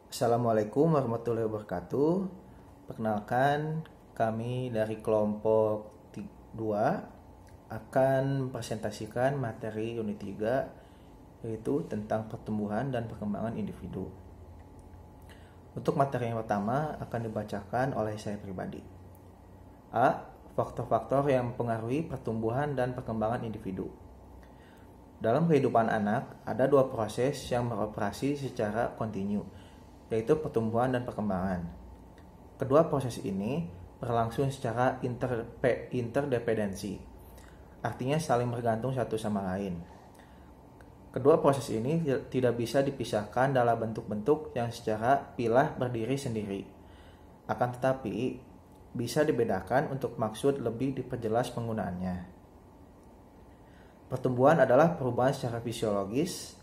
Assalamualaikum warahmatullahi wabarakatuh. Perkenalkan, kami dari kelompok 2 akan presentasikan materi unit 3, yaitu tentang pertumbuhan dan perkembangan individu. Untuk materi yang pertama akan dibacakan oleh saya pribadi. A. Faktor-faktor yang mempengaruhi pertumbuhan dan perkembangan individu. Dalam kehidupan anak, ada dua proses yang beroperasi secara kontinu, yaitu pertumbuhan dan perkembangan. Kedua proses ini berlangsung secara interdependensi, artinya saling bergantung satu sama lain. Kedua proses ini tidak bisa dipisahkan dalam bentuk-bentuk yang secara pilah berdiri sendiri. Akan tetapi, bisa dibedakan untuk maksud lebih diperjelas penggunaannya. Pertumbuhan adalah perubahan secara fisiologis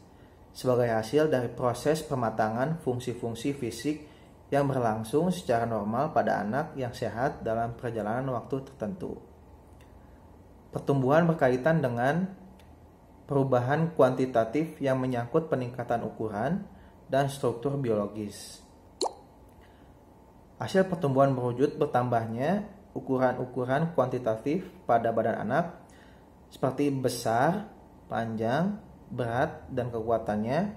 sebagai hasil dari proses pematangan fungsi-fungsi fisik yang berlangsung secara normal pada anak yang sehat dalam perjalanan waktu tertentu. Pertumbuhan berkaitan dengan perubahan kuantitatif yang menyangkut peningkatan ukuran dan struktur biologis. Hasil pertumbuhan berwujud bertambahnya ukuran-ukuran kuantitatif pada badan anak seperti besar, panjang, berat, dan kekuatannya,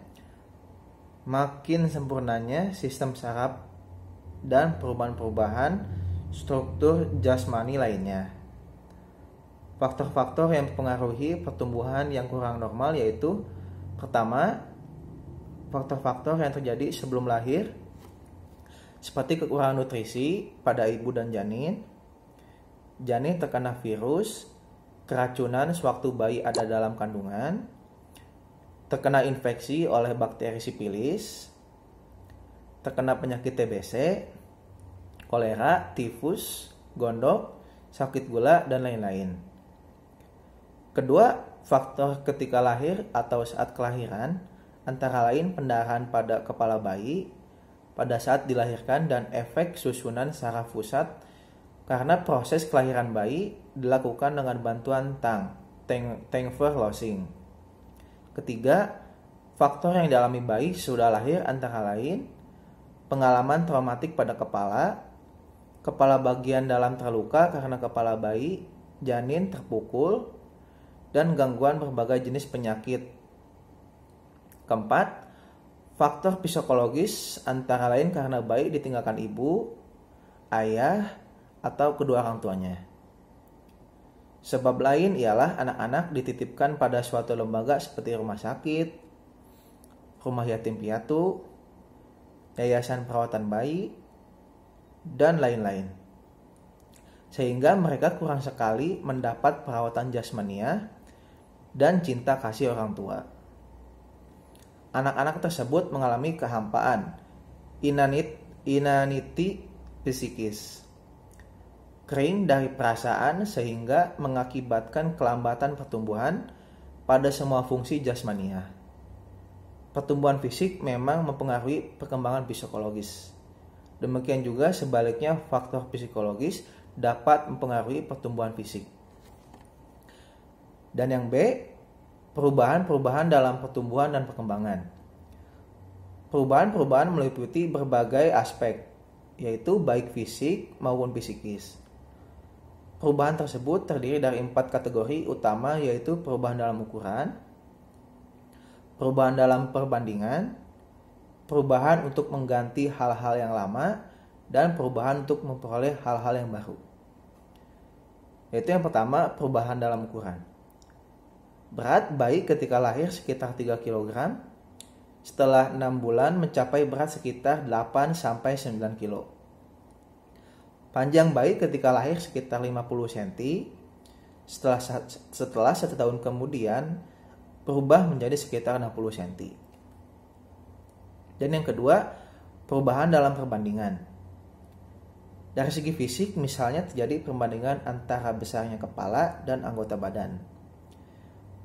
makin sempurnanya sistem saraf dan perubahan-perubahan struktur jasmani lainnya. Faktor-faktor yang mempengaruhi pertumbuhan yang kurang normal yaitu: pertama, faktor-faktor yang terjadi sebelum lahir seperti kekurangan nutrisi pada ibu dan janin terkena virus, keracunan sewaktu bayi ada dalam kandungan, terkena infeksi oleh bakteri sipilis, terkena penyakit TBC, kolera, tifus, gondok, sakit gula, dan lain-lain. Kedua, faktor ketika lahir atau saat kelahiran, antara lain pendarahan pada kepala bayi pada saat dilahirkan dan efek susunan saraf pusat karena proses kelahiran bayi dilakukan dengan bantuan Tangfer Losing. Ketiga, faktor yang dialami bayi sudah lahir antara lain pengalaman traumatik pada kepala bagian dalam terluka karena kepala bayi, janin terpukul, dan gangguan berbagai jenis penyakit. Keempat, faktor psikologis antara lain karena bayi ditinggalkan ibu, ayah, atau kedua orang tuanya. Sebab lain ialah anak-anak dititipkan pada suatu lembaga seperti rumah sakit, rumah yatim piatu, yayasan perawatan bayi, dan lain-lain. Sehingga mereka kurang sekali mendapat perawatan jasmania dan cinta kasih orang tua. Anak-anak tersebut mengalami kehampaan, inanity psikis, kering dari perasaan sehingga mengakibatkan kelambatan pertumbuhan pada semua fungsi jasmania. Pertumbuhan fisik memang mempengaruhi perkembangan psikologis. Demikian juga sebaliknya faktor psikologis dapat mempengaruhi pertumbuhan fisik. Dan yang B, perubahan-perubahan dalam pertumbuhan dan perkembangan. Perubahan-perubahan meliputi berbagai aspek, yaitu baik fisik maupun psikis. Perubahan tersebut terdiri dari 4 kategori utama, yaitu perubahan dalam ukuran, perubahan dalam perbandingan, perubahan untuk mengganti hal-hal yang lama, dan perubahan untuk memperoleh hal-hal yang baru. Yaitu yang pertama, perubahan dalam ukuran. Berat bayi ketika lahir sekitar 3 kg, setelah 6 bulan mencapai berat sekitar 8-9 kg. Panjang bayi ketika lahir sekitar 50 cm, setelah 1 tahun kemudian berubah menjadi sekitar 60 cm. Dan yang kedua, perubahan dalam perbandingan. Dari segi fisik, misalnya terjadi perbandingan antara besarnya kepala dan anggota badan.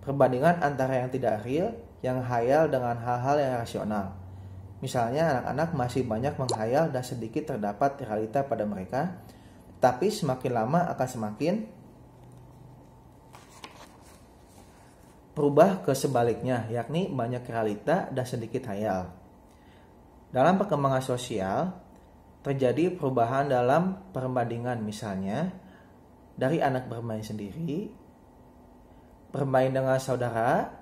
Perbandingan antara yang tidak real, yang hayal dengan hal-hal yang rasional. Misalnya anak-anak masih banyak menghayal dan sedikit terdapat realita pada mereka, tapi semakin lama akan semakin berubah ke sebaliknya, yakni banyak realita dan sedikit hayal. Dalam perkembangan sosial, terjadi perubahan dalam perbandingan, misalnya dari anak bermain sendiri, bermain dengan saudara,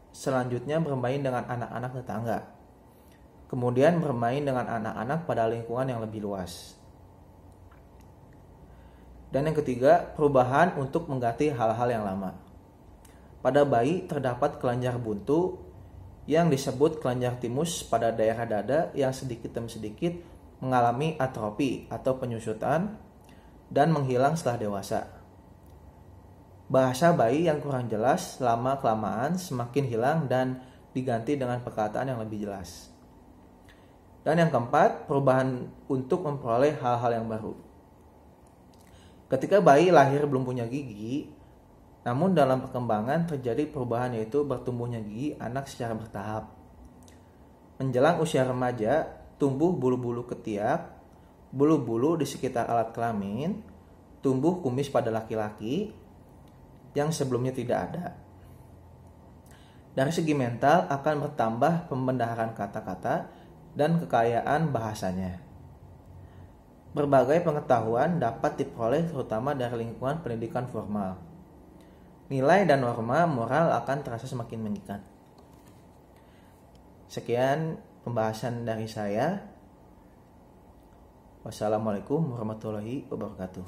selanjutnya bermain dengan anak-anak tetangga, kemudian bermain dengan anak-anak pada lingkungan yang lebih luas. Dan yang ketiga, perubahan untuk mengganti hal-hal yang lama. Pada bayi terdapat kelenjar buntu yang disebut kelenjar timus pada daerah dada yang sedikit demi sedikit mengalami atrofi atau penyusutan dan menghilang setelah dewasa. Bahasa bayi yang kurang jelas lama-kelamaan semakin hilang dan diganti dengan perkataan yang lebih jelas. Dan yang keempat, perubahan untuk memperoleh hal-hal yang baru. Ketika bayi lahir belum punya gigi, namun dalam perkembangan terjadi perubahan yaitu bertumbuhnya gigi anak secara bertahap. Menjelang usia remaja, tumbuh bulu-bulu ketiak, bulu-bulu di sekitar alat kelamin, tumbuh kumis pada laki-laki yang sebelumnya tidak ada. Dari segi mental akan bertambah pembendaharaan kata-kata dan kekayaan bahasanya. Berbagai pengetahuan dapat diperoleh terutama dari lingkungan pendidikan formal. Nilai dan norma moral akan terasa semakin mengikat. Sekian pembahasan dari saya. Wassalamualaikum warahmatullahi wabarakatuh.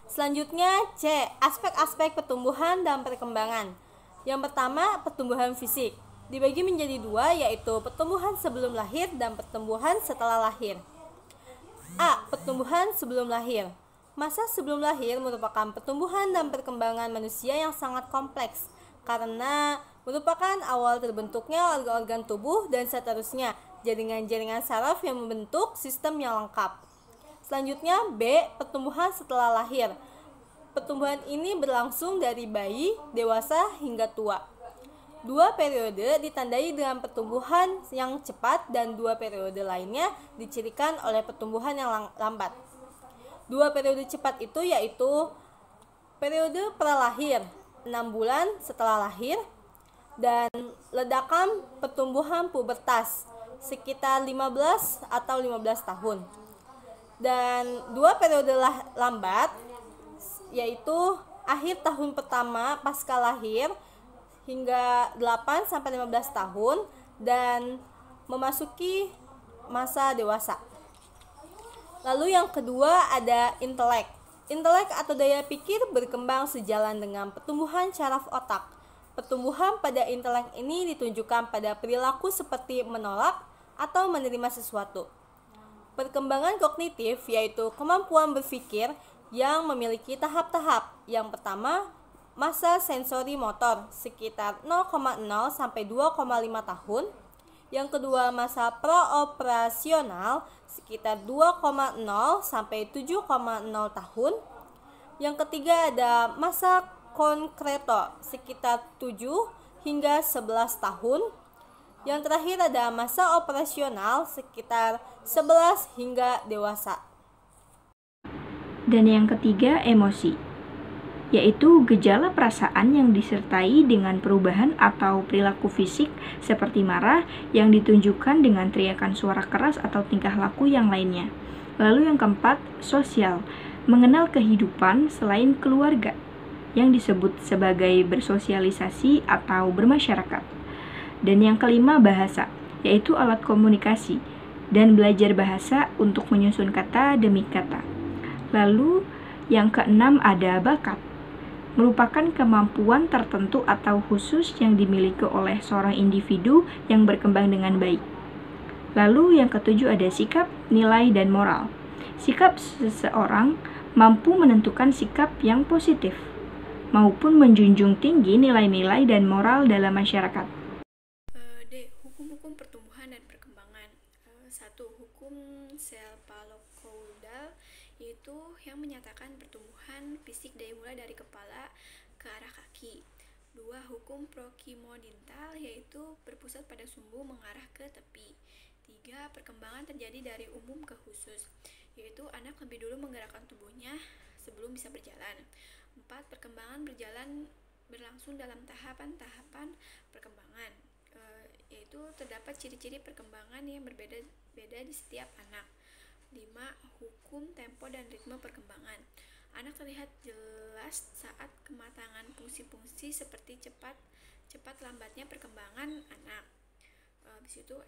Selanjutnya C. Aspek-aspek pertumbuhan dan perkembangan. Yang pertama, pertumbuhan fisik. Dibagi menjadi dua, yaitu pertumbuhan sebelum lahir dan pertumbuhan setelah lahir. A. Pertumbuhan sebelum lahir. Masa sebelum lahir merupakan pertumbuhan dan perkembangan manusia yang sangat kompleks, karena merupakan awal terbentuknya organ-organ tubuh dan seterusnya, jaringan-jaringan saraf yang membentuk sistem yang lengkap. Selanjutnya B. Pertumbuhan setelah lahir. Pertumbuhan ini berlangsung dari bayi, dewasa, hingga tua. Dua periode ditandai dengan pertumbuhan yang cepat dan dua periode lainnya dicirikan oleh pertumbuhan yang lambat. Dua periode cepat itu yaitu periode pralahir, 6 bulan setelah lahir, dan ledakan pertumbuhan pubertas, sekitar 15 atau 15 tahun. Dan dua periode lambat yaitu akhir tahun pertama pasca lahir hingga 8-15 tahun dan memasuki masa dewasa. Lalu yang kedua ada intelek. Intelek atau daya pikir berkembang sejalan dengan pertumbuhan saraf otak. Pertumbuhan pada intelek ini ditunjukkan pada perilaku seperti menolak atau menerima sesuatu. Perkembangan kognitif yaitu kemampuan berpikir yang memiliki tahap-tahap. Yang pertama, masa sensori motor sekitar 0,0 sampai 2,5 tahun. Yang kedua, masa praoperasional sekitar 2,0 sampai 7,0 tahun. Yang ketiga ada masa konkreto sekitar 7 hingga 11 tahun. Yang terakhir ada masa operasional sekitar 11 hingga dewasa. Dan yang ketiga emosi, yaitu gejala perasaan yang disertai dengan perubahan atau perilaku fisik seperti marah yang ditunjukkan dengan teriakan suara keras atau tingkah laku yang lainnya. Lalu yang keempat, sosial, mengenal kehidupan selain keluarga yang disebut sebagai bersosialisasi atau bermasyarakat. Dan yang kelima, bahasa, yaitu alat komunikasi dan belajar bahasa untuk menyusun kata demi kata. Lalu yang keenam ada bakat, merupakan kemampuan tertentu atau khusus yang dimiliki oleh seorang individu yang berkembang dengan baik. Lalu yang ketujuh ada sikap, nilai, dan moral. Sikap seseorang mampu menentukan sikap yang positif maupun menjunjung tinggi nilai-nilai dan moral dalam masyarakat. D. Hukum-hukum pertumbuhan dan perkembangan. 1. Hukum Shapiro-Koudal, yaitu yang menyatakan pertumbuhan fisik mulai dari kepala ke arah kaki. 2. Hukum Prokimodintal, yaitu berpusat pada sumbu mengarah ke tepi. 3. Perkembangan terjadi dari umum ke khusus, yaitu anak lebih dulu menggerakkan tubuhnya sebelum bisa berjalan. 4. Perkembangan berlangsung dalam tahapan-tahapan perkembangan, yaitu itu terdapat ciri-ciri perkembangan yang berbeda-beda di setiap anak. 5. Hukum, tempo, dan ritme perkembangan. Anak terlihat jelas saat kematangan fungsi-fungsi seperti cepat lambatnya perkembangan anak. Habis itu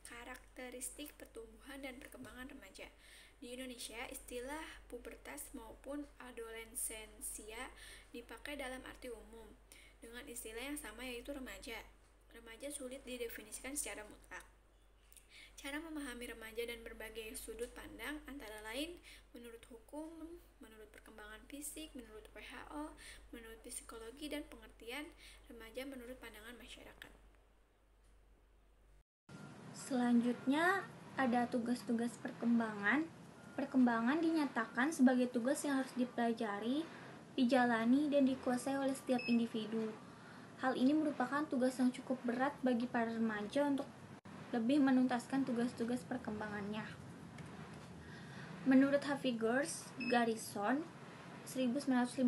karakteristik pertumbuhan dan perkembangan remaja. Di Indonesia, istilah pubertas maupun adolesensia dipakai dalam arti umum dengan istilah yang sama, yaitu remaja. Remaja sulit didefinisikan secara mutlak. Cara memahami remaja dan berbagai sudut pandang antara lain menurut hukum, menurut perkembangan fisik, menurut WHO, menurut psikologi, dan pengertian remaja menurut pandangan masyarakat. Selanjutnya ada tugas-tugas perkembangan. Perkembangan dinyatakan sebagai tugas yang harus dipelajari, dijalani, dan dikuasai oleh setiap individu. Hal ini merupakan tugas yang cukup berat bagi para remaja untuk lebih menuntaskan tugas-tugas perkembangannya. Menurut Havigers Garrison 1956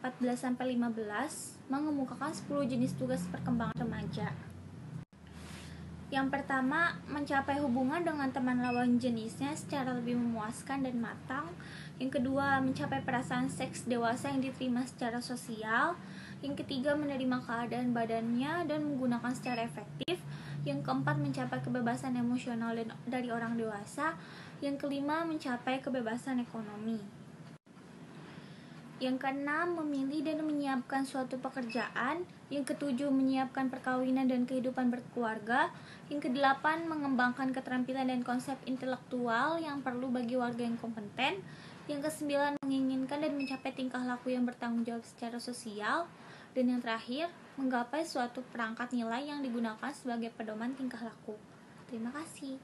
14-15 mengemukakan 10 jenis tugas perkembangan remaja. Yang pertama, mencapai hubungan dengan teman lawan jenisnya secara lebih memuaskan dan matang. Yang kedua, mencapai perasaan seks dewasa yang diterima secara sosial. Yang ketiga, menerima keadaan badannya dan menggunakan secara efektif. Yang keempat, mencapai kebebasan emosional dari orang dewasa. Yang kelima, mencapai kebebasan ekonomi. Yang keenam, memilih dan menyiapkan suatu pekerjaan. Yang ketujuh, menyiapkan perkawinan dan kehidupan berkeluarga. Yang kedelapan, mengembangkan keterampilan dan konsep intelektual yang perlu bagi warga yang kompeten. Yang kesembilan, menginginkan dan mencapai tingkah laku yang bertanggung jawab secara sosial. Dan yang terakhir, menggapai suatu perangkat nilai yang digunakan sebagai pedoman tingkah laku. Terima kasih.